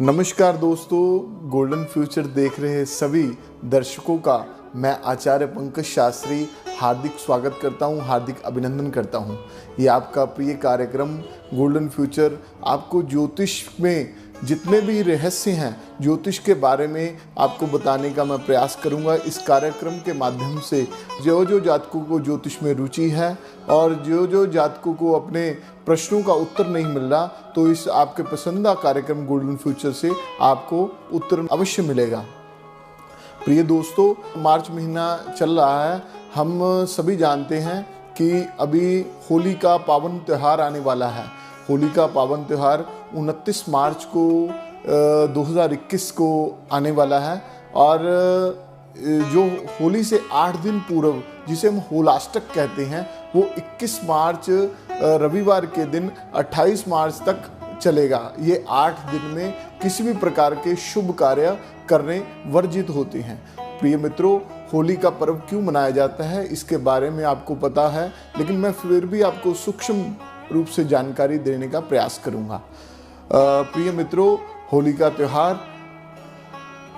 नमस्कार दोस्तों, golden future देख रहे सभी दर्शकों का मैं आचार्य पंकज शास्त्री हार्दिक स्वागत करता हूं, हार्दिक अभिनंदन करता हूं। ये आपका प्रिय कार्यक्रम गोल्डन फ्यूचर आपको ज्योतिष में जितने भी रहस्य हैं ज्योतिष के बारे में आपको बताने का मैं प्रयास करूंगा। इस कार्यक्रम के माध्यम से जो जातकों को ज्योतिष में रुचि है और जो जातकों को अपने प्रश्नों का उत्तर नहीं मिल रहा, तो इस आपके पसंदीदा कार्यक्रम गोल्डन फ्यूचर से आपको उत्तर अवश्य मिलेगा। प्रिय दोस्तों, मार्च महीना चल रहा है। हम सभी जानते हैं कि अभी होली का पावन त्यौहार आने वाला है। होली का पावन त्यौहार 29 मार्च को 2021 को आने वाला है और जो होली से 8 दिन पूर्व जिसे हम होलाष्टक कहते हैं वो 21 मार्च रविवार के दिन 28 मार्च तक चलेगा। ये 8 दिन में किसी भी प्रकार के शुभ कार्य करने वर्जित होते हैं। प्रिय मित्रों, होली का पर्व क्यों मनाया जाता है इसके बारे में आपको पता है, लेकिन मैं फिर भी आपको सूक्ष्म रूप से जानकारी देने का प्रयास करूंगा। प्रिय मित्रों, होली का त्यौहार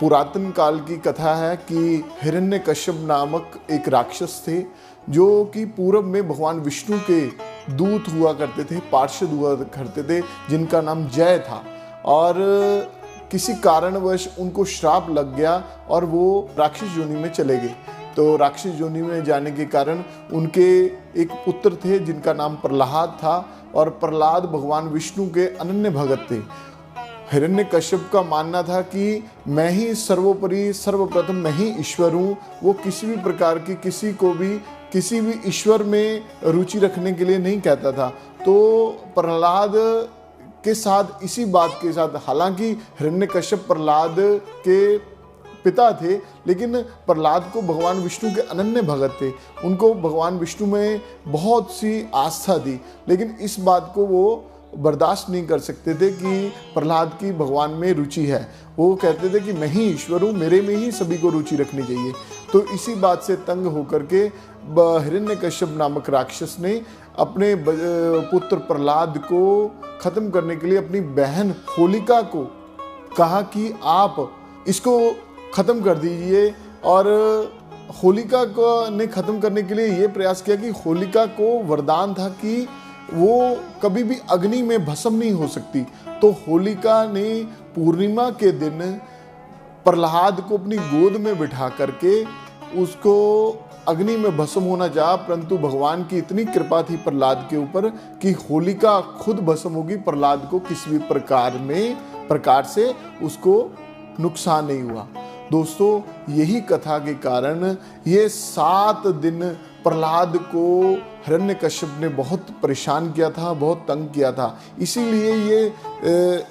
पुरातन काल की कथा है कि हिरण्यकश्यप नामक एक राक्षस थे जो कि पूर्व में भगवान विष्णु के दूत हुआ करते थे, पार्षद हुआ करते थे, जिनका नाम जय था। और किसी कारणवश उनको श्राप लग गया और वो राक्षस योनि में चले गए। तो राक्षस योनि में जाने के कारण उनके एक पुत्र थे जिनका नाम प्रहलाद था और प्रहलाद भगवान विष्णु के अनन्य भगत थे। हिरण्यकश्यप का मानना था कि मैं ही सर्वोपरि सर्वप्रथम मैं ही ईश्वर हूँ। वो किसी भी प्रकार की किसी भी ईश्वर में रुचि रखने के लिए नहीं कहता था। तो प्रहलाद के साथ इसी बात के साथ, हालांकि हिरण्यकश्यप प्रहलाद के पिता थे, लेकिन प्रहलाद को भगवान विष्णु के अनन्य भगत थे। उनको भगवान विष्णु में बहुत सी आस्था थी, लेकिन इस बात को वो बर्दाश्त नहीं कर सकते थे कि प्रहलाद की भगवान में रुचि है। वो कहते थे कि मैं ही ईश्वर हूँ, मेरे में ही सभी को रुचि रखनी चाहिए। तो इसी बात से तंग होकर के हिरण्यकश्यप नामक राक्षस ने अपने पुत्र प्रहलाद को खत्म करने के लिए अपनी बहन होलिका को कहा कि आप इसको खत्म कर दीजिए। और होलिका को ने खत्म करने के लिए ये प्रयास किया कि होलिका को वरदान था कि वो कभी भी अग्नि में भस्म नहीं हो सकती। तो होलिका ने पूर्णिमा के दिन प्रहलाद को अपनी गोद में बिठा करके उसको अग्नि में भस्म होना चाहा, परंतु भगवान की इतनी कृपा थी प्रहलाद के ऊपर कि होलिका खुद भस्म होगी, प्रहलाद को किसी भी प्रकार से उसको नुकसान नहीं हुआ। दोस्तों, यही कथा के कारण ये 7 दिन प्रहलाद को हिरण्यकश्यप ने बहुत परेशान किया था, बहुत तंग किया था। इसीलिए ये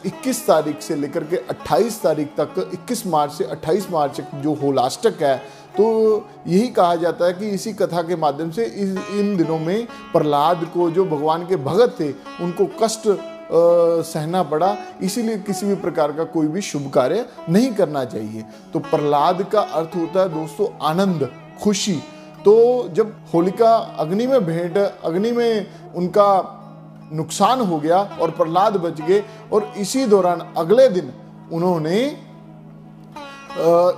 21 तारीख से लेकर के 28 तारीख तक, 21 मार्च से 28 मार्च तक जो होलाष्टक है, तो यही कहा जाता है कि इसी कथा के माध्यम से इन दिनों में प्रहलाद को, जो भगवान के भगत थे, उनको कष्ट सहना पड़ा। इसीलिए किसी भी प्रकार का कोई भी शुभ कार्य नहीं करना चाहिए। तो प्रहलाद का अर्थ होता है दोस्तों आनंद, खुशी। तो जब होलिका अग्नि में उनका नुकसान हो गया और प्रहलाद बच गए, और इसी दौरान अगले दिन उन्होंने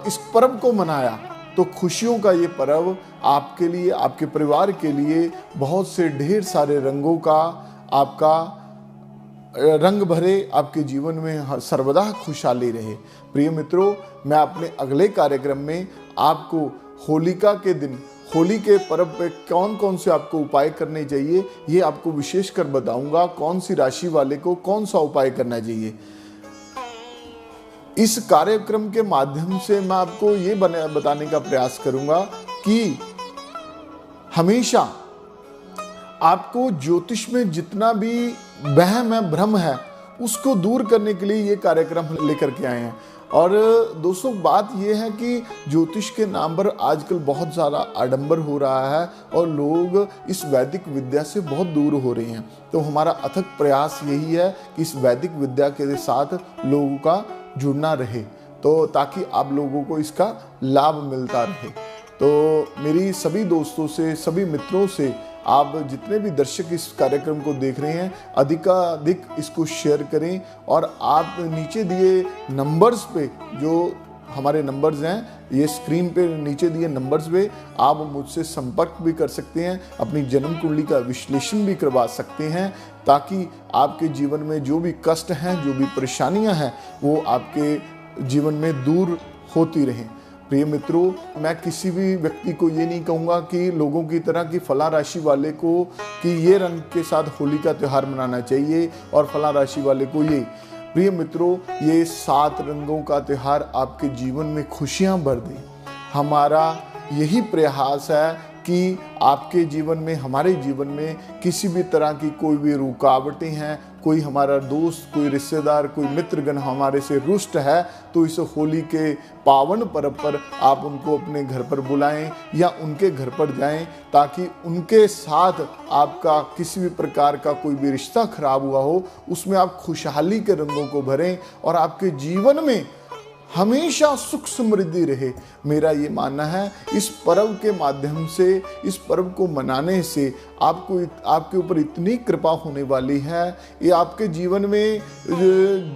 इस पर्व को मनाया। तो खुशियों का ये पर्व आपके लिए, आपके परिवार के लिए बहुत से ढेर सारे रंगों का, आपका रंग भरे आपके जीवन में सर्वदा खुशहाली रहे। प्रिय मित्रों, मैं अपने अगले कार्यक्रम में आपको होलिका के दिन, होली के पर्व पे कौन कौन से आपको उपाय करने चाहिए ये आपको विशेष कर बताऊंगा। कौन सी राशि वाले को कौन सा उपाय करना चाहिए। इस कार्यक्रम के माध्यम से मैं आपको ये बताने का प्रयास करूंगा कि हमेशा आपको ज्योतिष में जितना भी वहम है, भ्रम है, उसको दूर करने के लिए ये कार्यक्रम लेकर के आए हैं। और दोस्तों, बात यह है कि ज्योतिष के नाम पर आजकल बहुत सारा आडंबर हो रहा है और लोग इस वैदिक विद्या से बहुत दूर हो रहे हैं। तो हमारा अथक प्रयास यही है कि इस वैदिक विद्या के साथ लोगों का जुड़ना रहे, तो ताकि आप लोगों को इसका लाभ मिलता रहे। तो मेरी सभी दोस्तों से, सभी मित्रों से, आप जितने भी दर्शक इस कार्यक्रम को देख रहे हैं, अधिकाधिक इसको शेयर करें और आप नीचे दिए नंबर्स पे, जो हमारे नंबर्स हैं, ये स्क्रीन पे नीचे दिए नंबर्स पे आप मुझसे संपर्क भी कर सकते हैं, अपनी जन्म कुंडली का विश्लेषण भी करवा सकते हैं, ताकि आपके जीवन में जो भी कष्ट हैं, जो भी परेशानियां हैं, वो आपके जीवन में दूर होती रहें। प्रिय मित्रों, मैं किसी भी व्यक्ति को ये नहीं कहूँगा कि लोगों की तरह कि फला राशि वाले को कि ये रंग के साथ होली का त्यौहार मनाना चाहिए और फला राशि वाले को ये। प्रिय मित्रों, ये 7 रंगों का त्यौहार आपके जीवन में खुशियाँ भर दे। हमारा यही प्रयास है कि आपके जीवन में, हमारे जीवन में किसी भी तरह की कोई भी रुकावटें हैं, कोई हमारा दोस्त, कोई रिश्तेदार, कोई मित्रगण हमारे से रुष्ट है, तो इस होली के पावन पर्व पर आप उनको अपने घर पर बुलाएं या उनके घर पर जाएं, ताकि उनके साथ आपका किसी भी प्रकार का कोई भी रिश्ता खराब हुआ हो, उसमें आप खुशहाली के रंगों को भरें और आपके जीवन में हमेशा सुख समृद्धि रहे। मेरा ये मानना है, इस पर्व के माध्यम से, इस पर्व को मनाने से आपको, आपके ऊपर इतनी कृपा होने वाली है, ये आपके जीवन में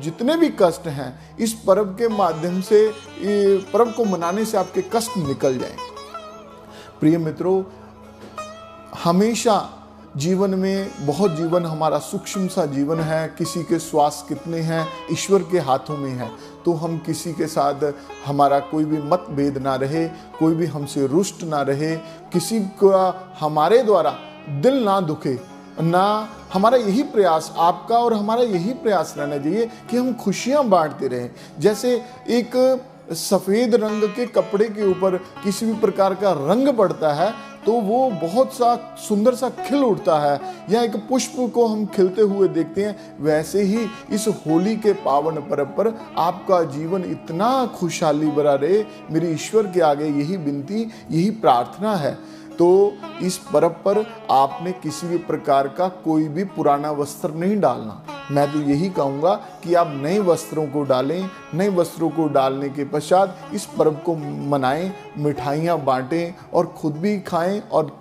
जितने भी कष्ट हैं, इस पर्व के माध्यम से, ये पर्व को मनाने से आपके कष्ट निकल जाएं। प्रिय मित्रों, हमेशा जीवन में, बहुत जीवन हमारा सूक्ष्म सा जीवन है, किसी के श्वास कितने हैं ईश्वर के हाथों में है, तो हम किसी के साथ हमारा कोई भी मतभेद ना रहे, कोई भी हमसे रुष्ट ना रहे, किसी का हमारे द्वारा दिल ना दुखे ना। हमारा यही प्रयास, आपका और हमारा यही प्रयास रहना चाहिए कि हम खुशियां बांटते रहें। जैसे एक सफ़ेद रंग के कपड़े के ऊपर किसी भी प्रकार का रंग पड़ता है तो वो बहुत सा सुंदर सा खिल उठता है, या एक पुष्प को हम खिलते हुए देखते हैं, वैसे ही इस होली के पावन पर्व पर आपका जीवन इतना खुशहाली भरा रहे। मेरी ईश्वर के आगे यही विनती, यही प्रार्थना है। तो इस पर्व पर आपने किसी भी प्रकार का कोई भी पुराना वस्त्र नहीं डालना। मैं तो यही कहूँगा कि आप नए वस्त्रों को डालें। नए वस्त्रों को डालने के पश्चात इस पर्व को मनाएं, मिठाइयाँ बांटें और खुद भी खाएं और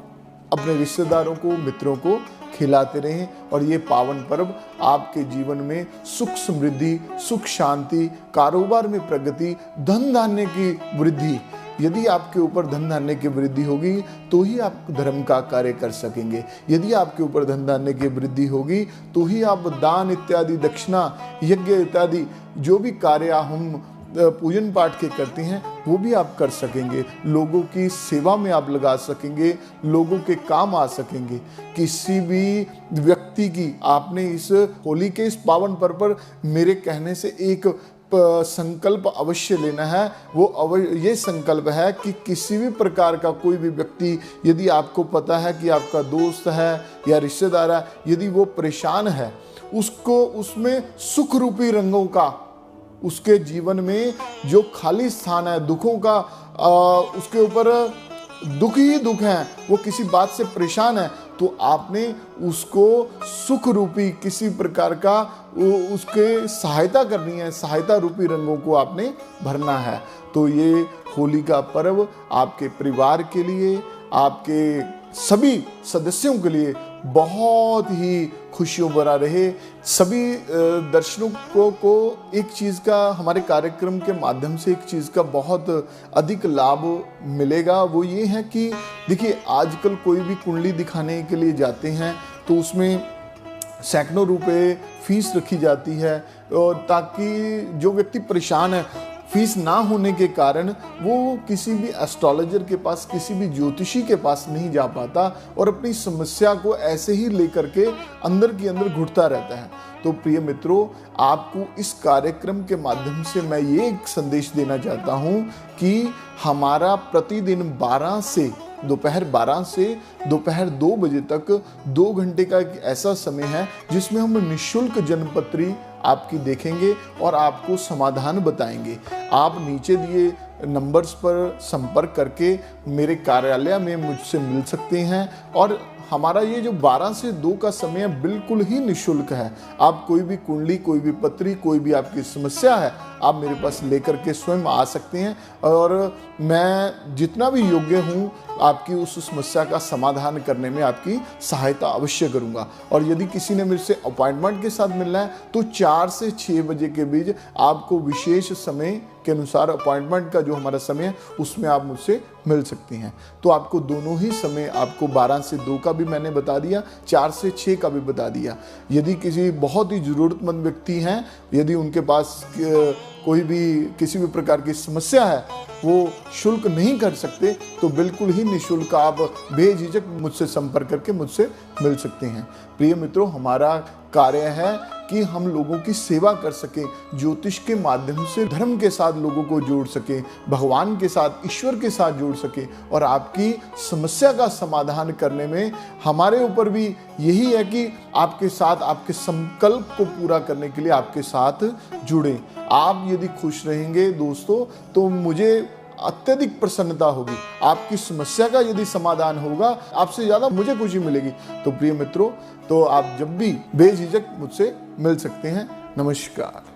अपने रिश्तेदारों को, मित्रों को खिलाते रहें। और ये पावन पर्व आपके जीवन में सुख समृद्धि, सुख शांति, कारोबार में प्रगति, धन धान्य की वृद्धि, यदि आपके ऊपर धन धान्य की वृद्धि होगी तो ही आप धर्म का कार्य कर सकेंगे। यदि आपके ऊपर धन धान्य की वृद्धि होगी तो ही आप दान इत्यादि, दक्षिणा, यज्ञ इत्यादि जो भी कार्य हम पूजन पाठ के करते हैं वो भी आप कर सकेंगे। लोगों की सेवा में आप लगा सकेंगे, लोगों के काम आ सकेंगे। किसी भी व्यक्ति की, आपने इस होली के इस पावन पर्व पर मेरे कहने से एक संकल्प अवश्य लेना है। वो ये संकल्प है कि किसी भी प्रकार का कोई भी व्यक्ति, यदि आपको पता है कि आपका दोस्त है या रिश्तेदार है, यदि वो परेशान है, उसको उसमें सुख रूपी रंगों का, उसके जीवन में जो खाली स्थान है दुखों का, उसके ऊपर दुख ही दुख है, वो किसी बात से परेशान है, तो आपने उसको सुख रूपी किसी प्रकार का उसके सहायता करनी है, सहायता रूपी रंगों को आपने भरना है। तो ये होली का पर्व आपके परिवार के लिए, आपके सभी सदस्यों के लिए बहुत ही खुशियों भरा रहे। सभी दर्शकों को एक चीज़ का, हमारे कार्यक्रम के माध्यम से एक चीज़ का बहुत अधिक लाभ मिलेगा। वो ये है कि देखिए, आजकल कोई भी कुंडली दिखाने के लिए जाते हैं तो उसमें सैकड़ों रुपए फीस रखी जाती है, और ताकि जो व्यक्ति परेशान है, फीस ना होने के कारण वो किसी भी एस्ट्रोलॉजर के पास, किसी भी ज्योतिषी के पास नहीं जा पाता और अपनी समस्या को ऐसे ही लेकर के अंदर की अंदर घुटता रहता है। तो प्रिय मित्रों, आपको इस कार्यक्रम के माध्यम से मैं ये एक संदेश देना चाहता हूँ कि हमारा प्रतिदिन दोपहर 12 से दोपहर 2 बजे तक 2 घंटे का एक ऐसा समय है जिसमें हम निःशुल्क जन्मपत्री आपकी देखेंगे और आपको समाधान बताएंगे। आप नीचे दिए नंबर्स पर संपर्क करके मेरे कार्यालय में मुझसे मिल सकते हैं और हमारा ये जो 12 से 2 का समय बिल्कुल ही निःशुल्क है। आप कोई भी कुंडली, कोई भी पत्री, कोई भी आपकी समस्या है, आप मेरे पास लेकर के स्वयं आ सकते हैं और मैं जितना भी योग्य हूँ आपकी उस समस्या का समाधान करने में आपकी सहायता अवश्य करूँगा। और यदि किसी ने मेरे से अपॉइंटमेंट के साथ मिलना है तो 4 से 6 बजे के बीच आपको विशेष समय के अनुसार अपॉइंटमेंट का जो हमारा समय है उसमें आप मुझसे मिल सकती हैं। तो आपको दोनों ही समय, आपको 12 से 2 का भी मैंने बता दिया, 4 से 6 का भी बता दिया। यदि किसी बहुत ही ज़रूरतमंद व्यक्ति हैं, यदि उनके पास कोई भी किसी भी प्रकार की समस्या है, वो शुल्क नहीं कर सकते, तो बिल्कुल ही निःशुल्क आप बेझिझक मुझसे संपर्क करके मुझसे मिल सकते हैं। प्रिय मित्रों, हमारा कार्य है कि हम लोगों की सेवा कर सकें, ज्योतिष के माध्यम से धर्म के साथ लोगों को जोड़ सकें, भगवान के साथ, ईश्वर के साथ जोड़ सकें और आपकी समस्या का समाधान करने में हमारे ऊपर भी यही है कि आपके साथ, आपके संकल्प को पूरा करने के लिए आपके साथ जुड़ें। आप यदि खुश रहेंगे दोस्तों तो मुझे अत्यधिक प्रसन्नता होगी। आपकी समस्या का यदि समाधान होगा, आपसे ज़्यादा मुझे खुशी मिलेगी। तो प्रिय मित्रों, तो आप जब भी बेझिझक मुझसे मिल सकते हैं। नमस्कार।